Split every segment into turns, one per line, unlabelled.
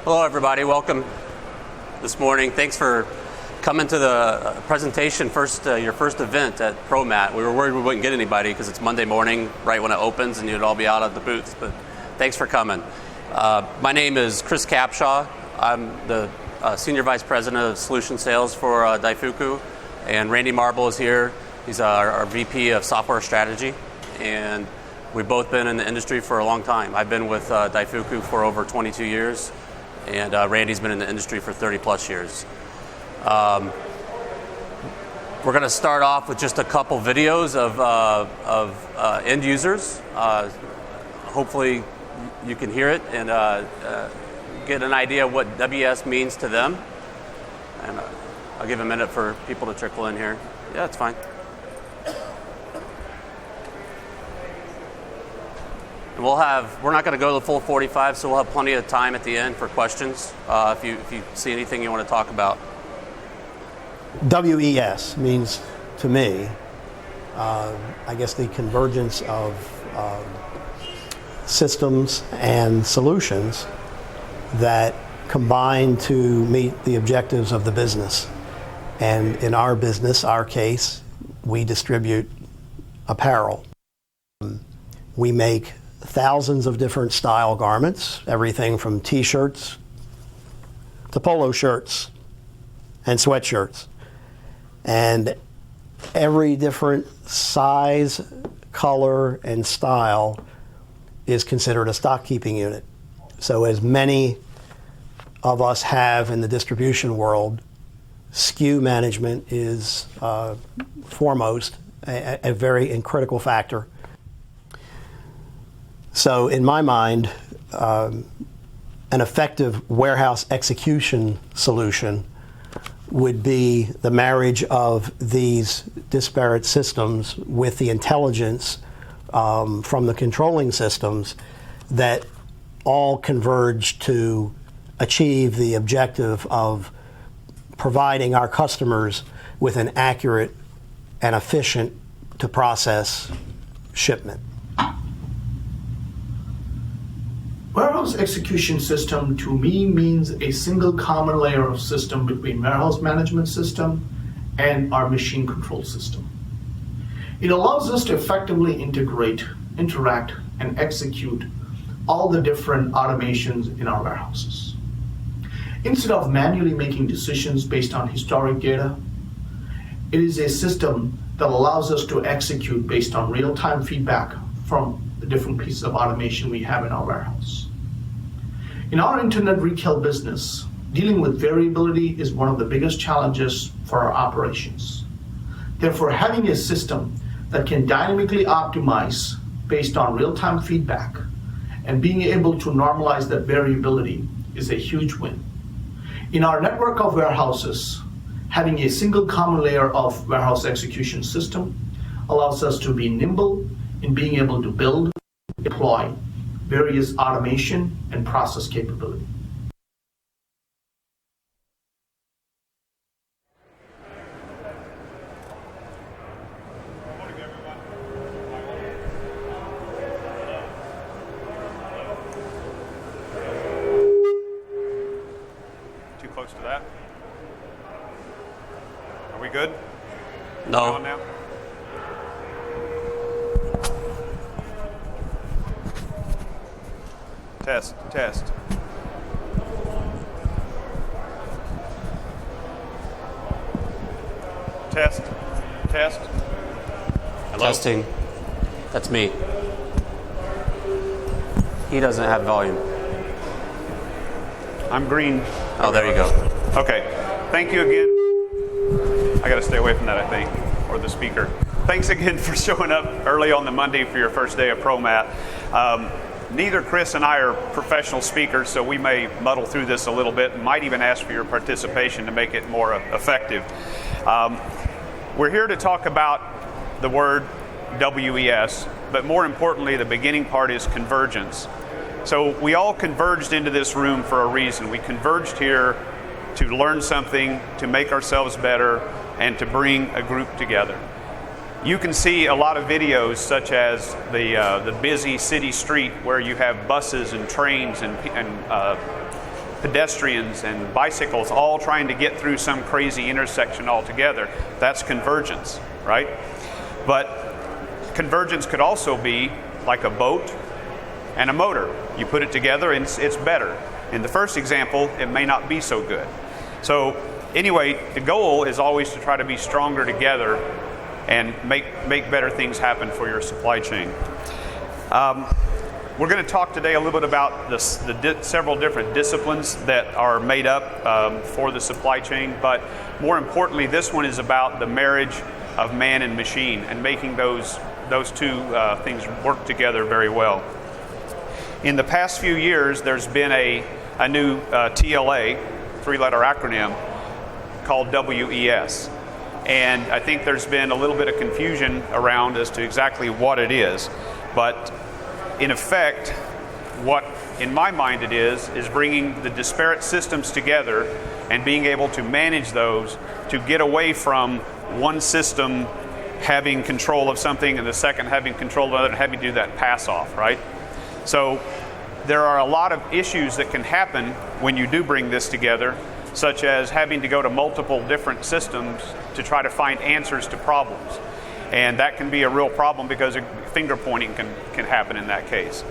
Hello, everybody. Welcome this morning. Thanks for coming to the presentation, your first event at ProMat. We were worried we wouldn't get anybody because it's Monday morning, right when it opens, and you'd all be out at the booths. But thanks for coming. My name is Chris Capshaw. I'm the Senior Vice President of Solution Sales for Daifuku, and Randy Marble is here. He's our VP of Software Strategy, and we've both been in the industry for a long time. I've been with Daifuku for over 22 years. And Randy's been in the industry for 30 plus years. We're going to start off with just a couple videos of end users. Hopefully you can hear it and get an idea of what WS means to them. And I'll give a minute for people to trickle in here. Yeah, it's fine. We're not going to go the full 45, so we'll have plenty of time at the end for questions if you see anything you want to talk about.
WES means, to me, I guess the convergence of systems and solutions that combine to meet the objectives of the business. And in our business, our case, we distribute apparel. We make thousands of different style garments, everything from t-shirts to polo shirts and sweatshirts. And every different size, color, and style is considered a stock keeping unit. So as many of us have in the distribution world, SKU management is foremost, a very critical factor. So in my mind, an effective warehouse execution solution would be the marriage of these disparate systems with the intelligence from the controlling systems that all converge to achieve the objective of providing our customers with an accurate and efficient to process shipment.
Warehouse execution system to me means a single common layer of system between warehouse management system and our machine control system. It allows us to effectively integrate, interact, and execute all the different automations in our warehouses. Instead of manually making decisions based on historic data, it is a system that allows us to execute based on real-time feedback from the different pieces of automation we have in our warehouse. In our internet retail business, dealing with variability is one of the biggest challenges for our operations. Therefore, having a system that can dynamically optimize based on real-time feedback and being able to normalize that variability is a huge win. In our network of warehouses, having a single common layer of warehouse execution system allows us to be nimble in being able to build, deploy various automation and process capability.
Too close to that? Are we good?
No.
Now? Test. Test.
Hello? Testing. That's me. He doesn't have volume.
I'm green.
Oh, there you go.
Okay. Thank you again. I got to stay away from that, I think, or the speaker. Thanks again for showing up early on the Monday for your first day of ProMat. Neither Chris and I are professional speakers, so we may muddle through this a little bit and might even ask for your participation to make it more effective. We're here to talk about the word WES, but more importantly, the beginning part is convergence. So we all converged into this room for a reason. We converged here to learn something, to make ourselves better, and to bring a group together. You can see a lot of videos such as the busy city street where you have buses and trains and pedestrians and bicycles all trying to get through some crazy intersection altogether. That's convergence, right? But convergence could also be like a boat and a motor. You put it together and it's better. In the first example, it may not be so good. So anyway, the goal is always to try to be stronger together and make better things happen for your supply chain. We're going to talk today a little bit about the several different disciplines that are made up for the supply chain, but more importantly, this one is about the marriage of man and machine and making those two things work together very well. In the past few years, there's been a new TLA, three-letter acronym, called WES. And I think there's been a little bit of confusion around as to exactly what it is. But in effect, what in my mind it is bringing the disparate systems together and being able to manage those to get away from one system having control of something and the second having control of another and having to do that pass off, right? So there are a lot of issues that can happen when you do bring this together, such as having to go to multiple different systems to try to find answers to problems. And that can be a real problem because finger pointing can happen in that case.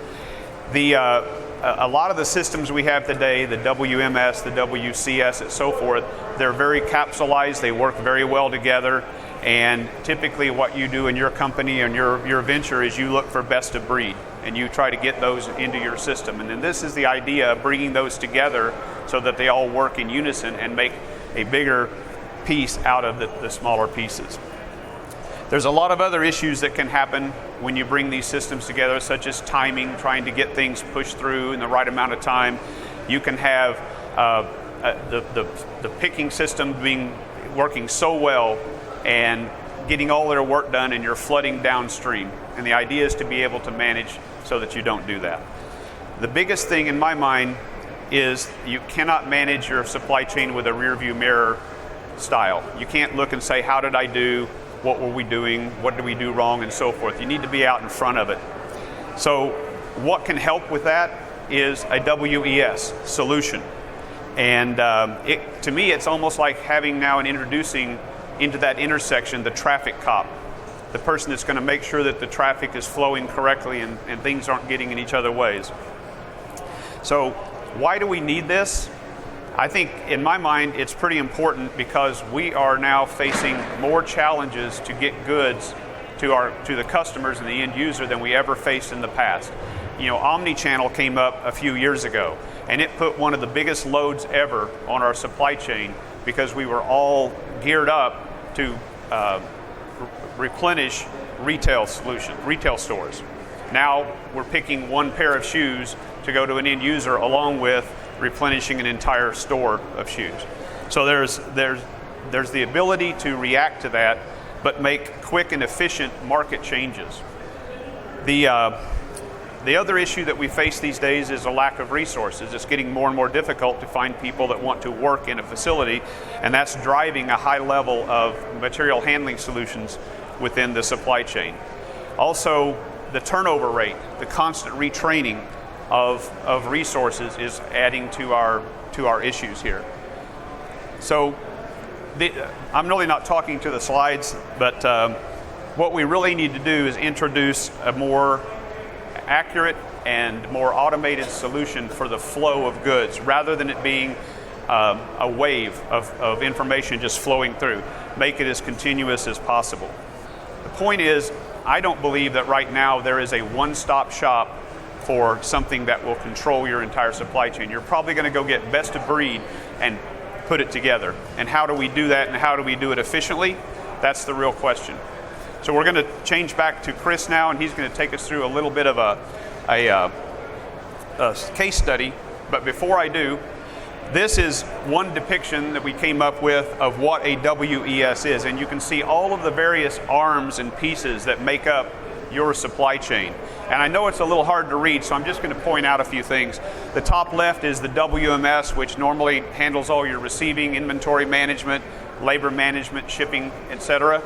A lot of the systems we have today, the WMS, the WCS, and so forth, they're very capsulized, they work very well together, and typically what you do in your company and your venture is you look for best of breed, and you try to get those into your system. And then this is the idea of bringing those together so that they all work in unison and make a bigger piece out of the smaller pieces. There's a lot of other issues that can happen when you bring these systems together, such as timing, trying to get things pushed through in the right amount of time. You can have the picking system working so well and getting all their work done, and you're flooding downstream. And the idea is to be able to manage so that you don't do that. The biggest thing in my mind is you cannot manage your supply chain with a rear view mirror style. You can't look and say, how did I do? What were we doing? What did we do wrong? And so forth. You need to be out in front of it. So what can help with that is a WES solution. And to me, it's almost like having now and introducing into that intersection the traffic cop, the person that's going to make sure that the traffic is flowing correctly and things aren't getting in each other's ways. So why do we need this? I think in my mind it's pretty important because we are now facing more challenges to get goods to the customers and the end user than we ever faced in the past. You know, omni-channel came up a few years ago, and it put one of the biggest loads ever on our supply chain because we were all geared up to replenish retail stores. Now we're picking one pair of shoes to go to an end user along with replenishing an entire store of shoes. So there's the ability to react to that, but make quick and efficient market changes. The other issue that we face these days is a lack of resources. It's getting more and more difficult to find people that want to work in a facility, and that's driving a high level of material handling solutions within the supply chain. Also, the turnover rate, the constant retraining of resources is adding to our issues here. So I'm really not talking to the slides, but what we really need to do is introduce a more accurate and more automated solution for the flow of goods rather than it being a wave of information just flowing through. Make it as continuous as possible. The point is, I don't believe that right now there is a one-stop shop for something that will control your entire supply chain. You're probably going to go get best of breed and put it together. And how do we do that, and how do we do it efficiently? That's the real question. So we're going to change back to Chris now, and he's going to take us through a little bit of a case study. But before I do, this is one depiction that we came up with of what a WES is. And you can see all of the various arms and pieces that make up your supply chain. And I know it's a little hard to read, so I'm just going to point out a few things. The top left is the WMS, which normally handles all your receiving, inventory management, labor management, shipping, etc.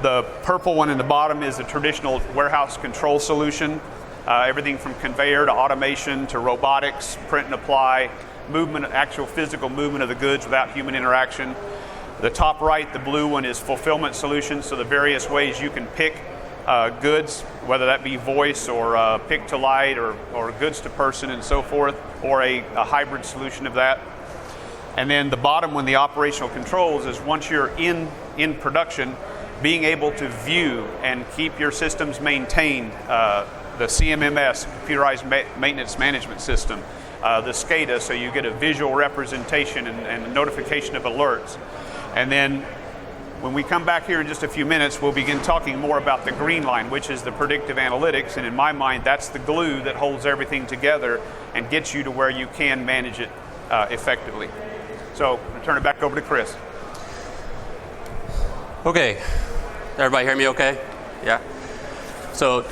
The purple one in the bottom is the traditional warehouse control solution. Everything from conveyor to automation to robotics, print and apply, movement, actual physical movement of the goods without human interaction. The top right, the blue one, is fulfillment solutions, so the various ways you can pick goods, whether that be voice or pick to light or goods to person and so forth, or a hybrid solution of that. And then the bottom one, the operational controls, is once you're in production, being able to view and keep your systems maintained, the CMMS, Computerized Maintenance Management System, the SCADA, so you get a visual representation and notification of alerts. And then when we come back here in just a few minutes, we'll begin talking more about the green line, which is the predictive analytics. And in my mind, that's the glue that holds everything together and gets you to where you can manage it effectively. So I'm going to turn it back over to Chris.
Okay. Everybody hear me okay? Yeah? So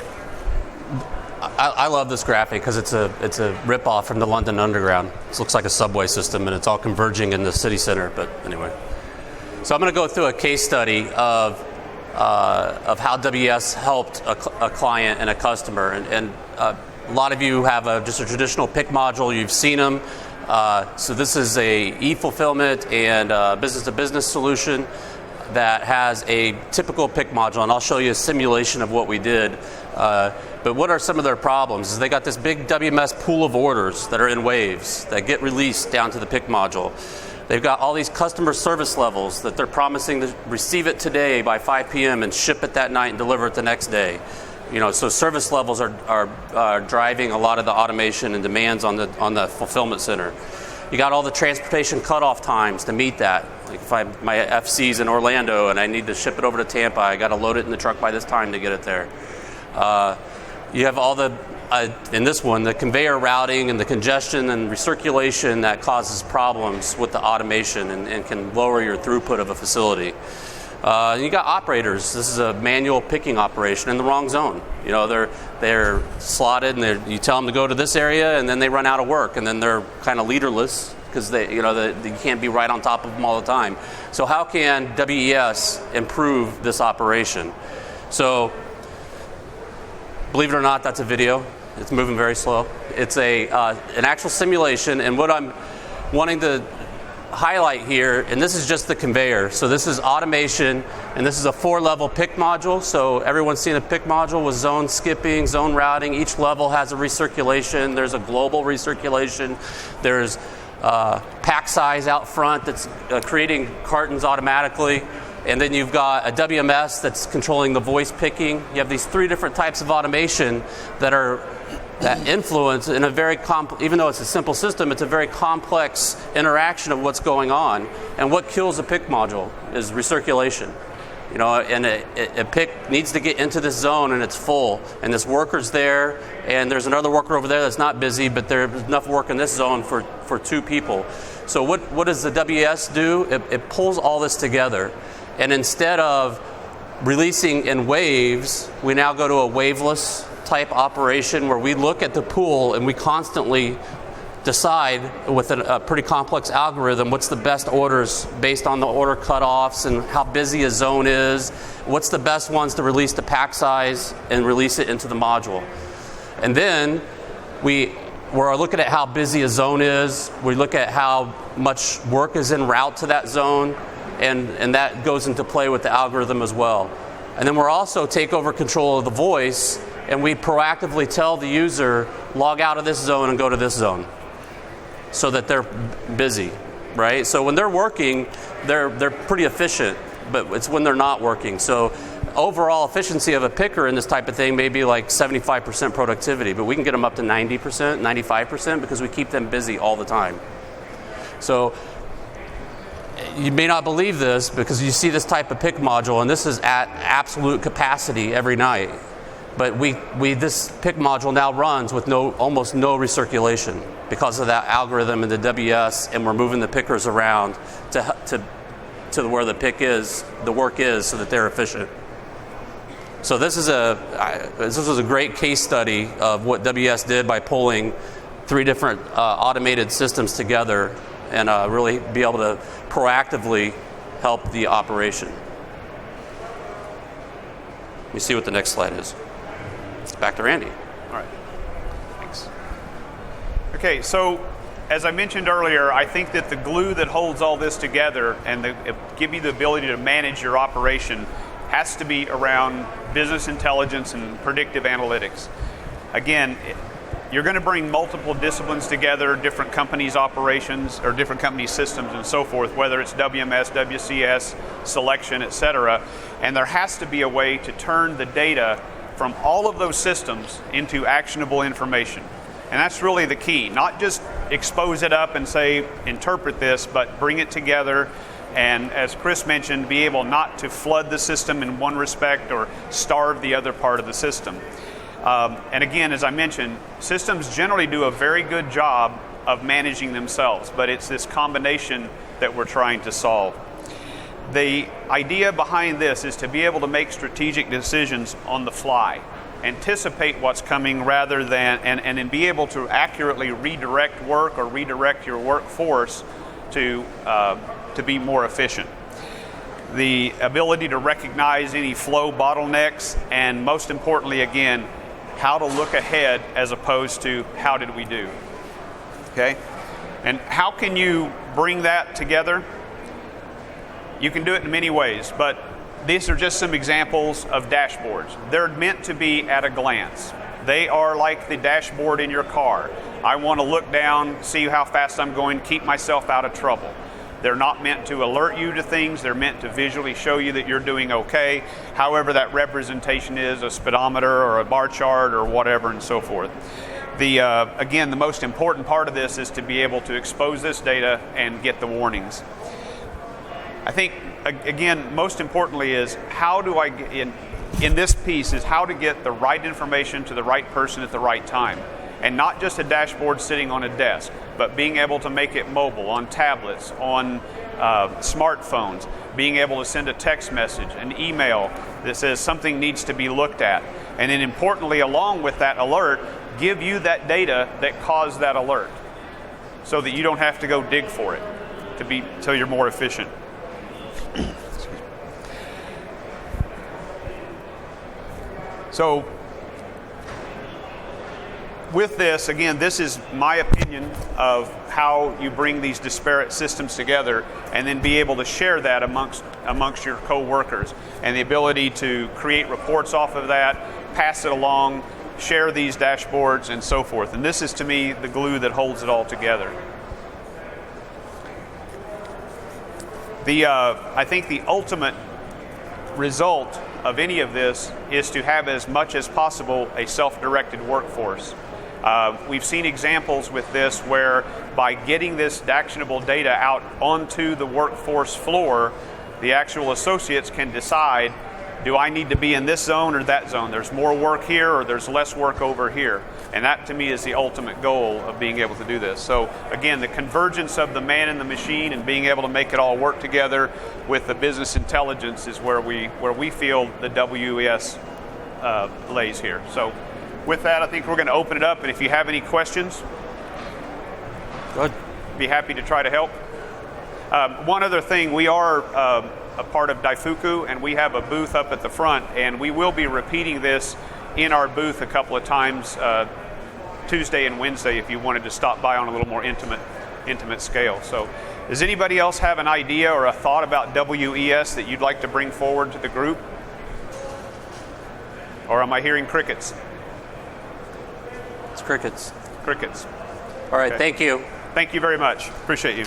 I love this graphic because it's a rip-off from the London Underground. It looks like a subway system, and it's all converging in the city center. But anyway. So I'm going to go through a case study of how WES helped a client and a customer. And a lot of you have just a traditional pick module. You've seen them. So this is a e-fulfillment and business-to-business solution that has a typical pick module. And I'll show you a simulation of what we did. But what are some of their problems? Is they got this big WMS pool of orders that are in waves that get released down to the pick module. They've got all these customer service levels that they're promising to receive it today by 5 p.m. and ship it that night and deliver it the next day. So service levels are driving a lot of the automation and demands on the fulfillment center. You got all the transportation cutoff times to meet that. Like if my FC's in Orlando and I need to ship it over to Tampa, I got to load it in the truck by this time to get it there. You have all the in this one, the conveyor routing and the congestion and recirculation that causes problems with the automation and can lower your throughput of a facility. You got operators. This is a manual picking operation in the wrong zone. They're slotted, and you tell them to go to this area, and then they run out of work, and then they're kind of leaderless because you can't be right on top of them all the time. So how can WES improve this operation? So, believe it or not, that's a video. It's moving very slow. It's an actual simulation, and what I'm wanting to highlight here, and this is just the conveyor. So this is automation, and this is a 4-level pick module. So everyone's seen a pick module with zone skipping, zone routing. Each level has a recirculation. There's a global recirculation. There's pack size out front that's creating cartons automatically. And then you've got a WMS that's controlling the voice picking. You have these 3 different types of automation that influence in a very even though it's a simple system, it's a very complex interaction of what's going on. And what kills a pick module is recirculation. And a pick needs to get into this zone and it's full, and this worker's there, and there's another worker over there that's not busy, but there's enough work in this zone for 2 people. So what does the WES do? It pulls all this together. And instead of releasing in waves, we now go to a waveless type operation where we look at the pool and we constantly decide with a pretty complex algorithm what's the best orders based on the order cutoffs and how busy a zone is, what's the best ones to release the pack size and release it into the module. And then we're looking at how busy a zone is, we look at how much work is en route to that zone, and that goes into play with the algorithm as well. And then we're also take over control of the voice, and we proactively tell the user, log out of this zone and go to this zone, so that they're busy, right? So when they're working, they're pretty efficient, but it's when they're not working. So overall efficiency of a picker in this type of thing may be like 75% productivity, but we can get them up to 90%, 95% because we keep them busy all the time. So you may not believe this because you see this type of pick module, and this is at absolute capacity every night. But this pick module now runs with almost no recirculation because of that algorithm and the WS, and we're moving the pickers around to where the work is, so that they're efficient. So this was a great case study of what WS did by pulling 3 different automated systems together and really be able to proactively help the operation. Let me see what the next slide is. Back to Randy.
All right. Thanks. Okay, so as I mentioned earlier, I think that the glue that holds all this together and give you the ability to manage your operation has to be around business intelligence and predictive analytics. Again, you're going to bring multiple disciplines together, different companies' operations or different company systems and so forth, whether it's WMS, WCS, selection, etc. And there has to be a way to turn the data from all of those systems into actionable information. And that's really the key. Not just expose it up and say, interpret this, but bring it together. And as Chris mentioned, be able not to flood the system in one respect or starve the other part of the system. And again, as I mentioned, systems generally do a very good job of managing themselves, but it's this combination that we're trying to solve. The idea behind this is to be able to make strategic decisions on the fly, anticipate what's coming rather than, and then be able to accurately redirect work or redirect your workforce to be more efficient. The ability to recognize any flow bottlenecks, and most importantly, again, how to look ahead as opposed to how did we do. Okay? And how can you bring that together? You can do it in many ways, but these are just some examples of dashboards. They're meant to be at a glance. They are like the dashboard in your car. I want to look down, see how fast I'm going, keep myself out of trouble. They're not meant to alert you to things. They're meant to visually show you that you're doing okay. However that representation is, a speedometer or a bar chart or whatever and so forth. Again, the most important part of this is to be able to expose this data and get the warnings. I think, again, most importantly is how do I get in this piece is how to get the right information to the right person at the right time. And not just a dashboard sitting on a desk, but being able to make it mobile, on tablets, on smartphones, being able to send a text message, an email that says something needs to be looked at. And then importantly, along with that alert, give you that data that caused that alert so that you don't have to go dig for it so you're more efficient. So with this, again, this is my opinion of how you bring these disparate systems together and then be able to share that amongst your co-workers, and the ability to create reports off of that, pass it along, share these dashboards, and so forth. And this is, to me, the glue that holds it all together. I think the ultimate result of any of this is to have as much as possible a self-directed workforce. We've seen examples with this where by getting this actionable data out onto the workforce floor, the actual associates can decide, do I need to be in this zone or that zone? There's more work here or there's less work over here. And that, to me, is the ultimate goal of being able to do this. So again, the convergence of the man and the machine and being able to make it all work together with the business intelligence is where we feel the WES lays here. So with that, I think we're going to open it up, and if you have any questions,
good,
be happy to try to help. One other thing, we are a part of Daifuku, and we have a booth up at the front, and we will be repeating this in our booth a couple of times Tuesday and Wednesday if you wanted to stop by on a little more intimate scale. So does anybody else have an idea or a thought about WES that you'd like to bring forward to the group? Or am I hearing crickets?
It's crickets.
Crickets.
All right,
Okay.
Thank you.
Thank you very much. Appreciate you.